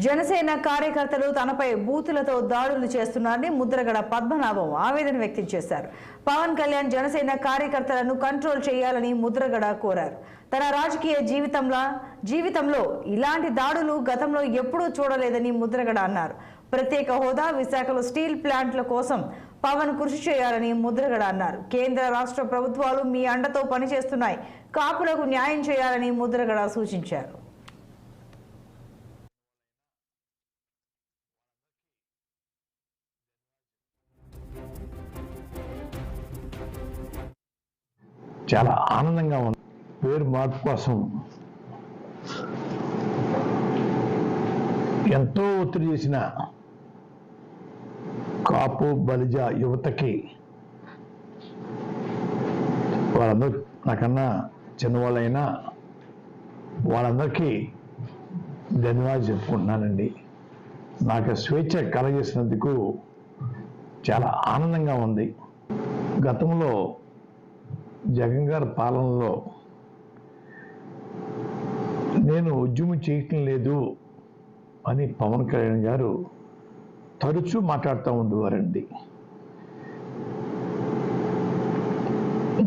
జనసేన కార్యకర్తలు తనపై బూతులతో దాడులు చేస్తున్నారని ముద్రగడ పద్మనాభం ఆవేదన వ్యక్తం చేశారు. పవన్ కళ్యాణ్ జనసేన కార్యకర్తలను కంట్రోల్ చేయాలని ముద్రగడ కోరారు. తన రాజకీయ జీవితంలో ఇలాంటి దాడులు గతంలో ఎప్పుడూ చూడలేదని ముద్రగడ అన్నారు. ప్రత్యేక హోదా, విశాఖలో స్టీల్ ప్లాంట్ల కోసం పవన్ కృషి చేయాలని ముద్రగడ అన్నారు. కేంద్ర రాష్ట్ర ప్రభుత్వాలు మీ అండతో పనిచేస్తున్నాయి, కాపులకు న్యాయం చేయాలని ముద్రగడ సూచించారు. చాలా ఆనందంగా ఉంది. పేరు మార్పు కోసం ఎంతో ఒత్తిడి చేసిన కాపు బలిజ యువతకి వాళ్ళందరూ నాకన్నా చిన్నవాళ్ళైనా వాళ్ళందరికీ ధన్యవాదాలు చెప్పుకుంటున్నానండి. నాకు స్వేచ్ఛ కలగజేసినందుకు చాలా ఆనందంగా ఉంది. గతంలో జగన్ గారి పాలనలో నేను ఉద్యమం చేయటం లేదు అని పవన్ కళ్యాణ్ గారు తరచూ మాట్లాడుతూ ఉండేవారండి.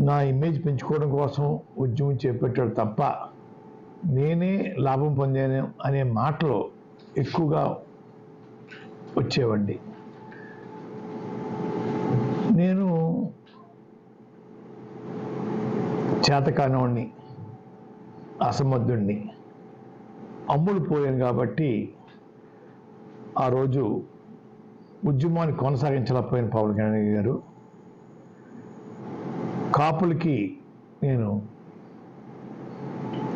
నా ఇమేజ్ పెంచుకోవడం కోసం ఉద్యమం చేపట్టాడు తప్ప నేనే లాభం పొందాను అనే మాటలు ఎక్కువగా వచ్చేవండి. నేను చేతకానివాడిని, అసమర్థుణ్ణి, అమ్ముడు పోయాను కాబట్టి ఆ రోజు ఉద్యమాన్ని కొనసాగించలేకపోయిన పవన్ కళ్యాణ్ గారు కాపులకి నేను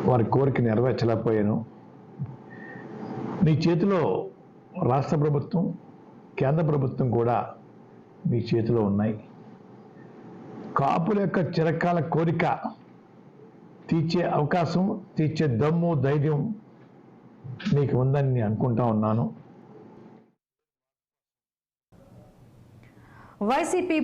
వారి కోరిక నెరవేర్చలేకపోయాను. మీ చేతిలో రాష్ట్ర ప్రభుత్వం, కేంద్ర ప్రభుత్వం కూడా మీ చేతిలో ఉన్నాయి. కాపుల యొక్క చిరకాల కోరిక తీర్చే అవకాశం, తీర్చే దమ్ము, ధైర్యం మీకు ఉందని నేను అనుకుంటా ఉన్నాను. వైసీపీ